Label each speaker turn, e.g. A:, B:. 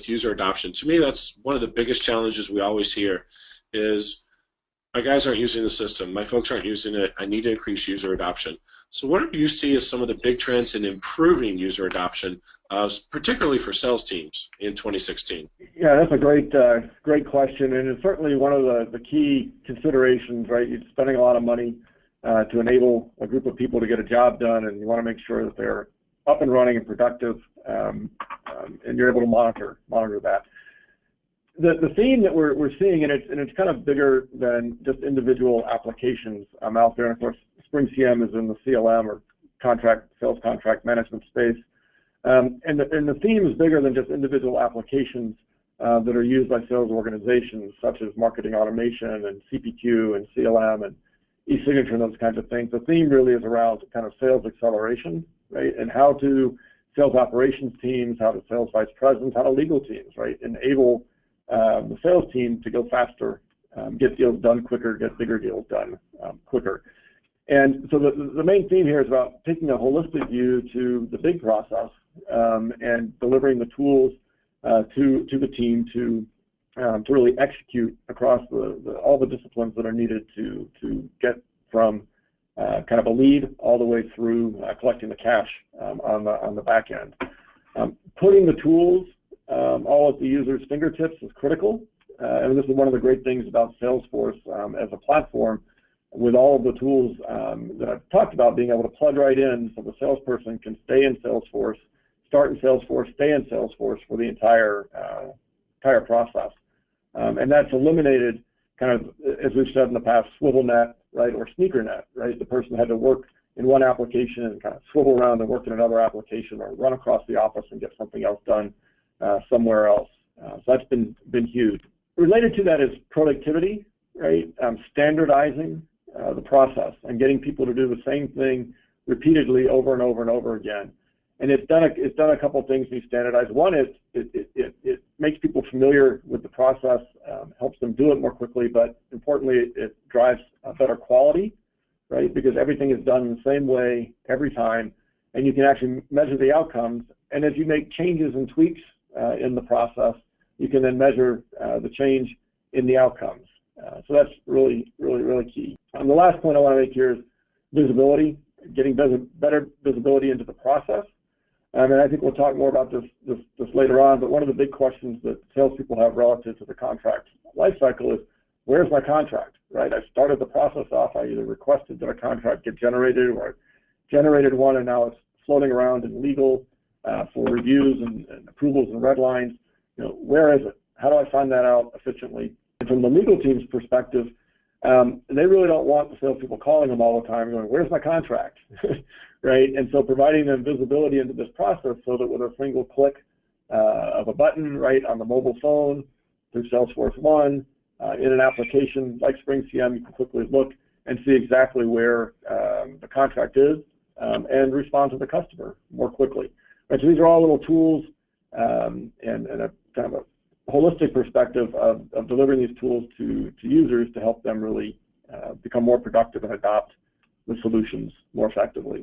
A: user adoption. To me, that's one of the biggest challenges we always hear is my guys aren't using the system, my folks aren't using it, I need to increase user adoption. So what do you see as some of the big trends in improving user adoption, particularly for sales teams in 2016?
B: Yeah, that's a great question, and it's certainly one of the key considerations, right? You're spending a lot of money to enable a group of people to get a job done, and you want to make sure that they're up and running and productive, and you're able to monitor that. The theme that we're seeing, and it's kind of bigger than just individual applications out there. And of course, SpringCM is in the CLM or sales contract management space, and the theme is bigger than just individual applications that are used by sales organizations, such as marketing automation and CPQ and CLM and e-signature and those kinds of things. The theme really is around kind of sales acceleration, right? And how to sales operations teams, how to sales vice presidents, how to legal teams, right? Enable the sales team to go faster, get deals done quicker, get bigger deals done quicker. And so the main theme here is about taking a holistic view to the big process and delivering the tools to the team to really execute across all the disciplines that are needed to get from kind of a lead all the way through collecting the cash on the back end. Putting the tools all at the user's fingertips is critical, and this is one of the great things about Salesforce as a platform, with all of the tools that I've talked about, being able to plug right in so the salesperson can stay in Salesforce, start in Salesforce, stay in Salesforce for the entire process. And that's eliminated kind of, as we've said in the past, swivel net, right, or sneaker net, right? The person had to work in one application and kind of swivel around and work in another application, or run across the office and get something else done somewhere else. So that's been huge. Related to that is productivity, right? Standardizing the process and getting people to do the same thing repeatedly over and over and over again. And it's done a couple of things we've standardized. One is it makes people familiar with the process, helps them do it more quickly, but importantly, it drives a better quality, right? Because everything is done in the same way every time, and you can actually measure the outcomes. And as you make changes and tweaks in the process, you can then measure the change in the outcomes. So that's really key. And the last point I want to make here is visibility, getting better visibility into the process. And I think we'll talk more about this later on, but one of the big questions that salespeople have relative to the contract lifecycle is, where's my contract, right? I started the process off, I either requested that a contract get generated, or I generated one and now it's floating around in legal for reviews and approvals and red lines. You know, where is it? How do I find that out efficiently? And from the legal team's perspective, they really don't want the salespeople calling them all the time going, where's my contract, right? And so providing them visibility into this process so that with a single click of a button, right, on the mobile phone, through Salesforce One, in an application like SpringCM, you can quickly look and see exactly where the contract is and respond to the customer more quickly. Right, so these are all little tools and a kind of a holistic perspective of delivering these tools to users to help them really become more productive and adopt the solutions more effectively.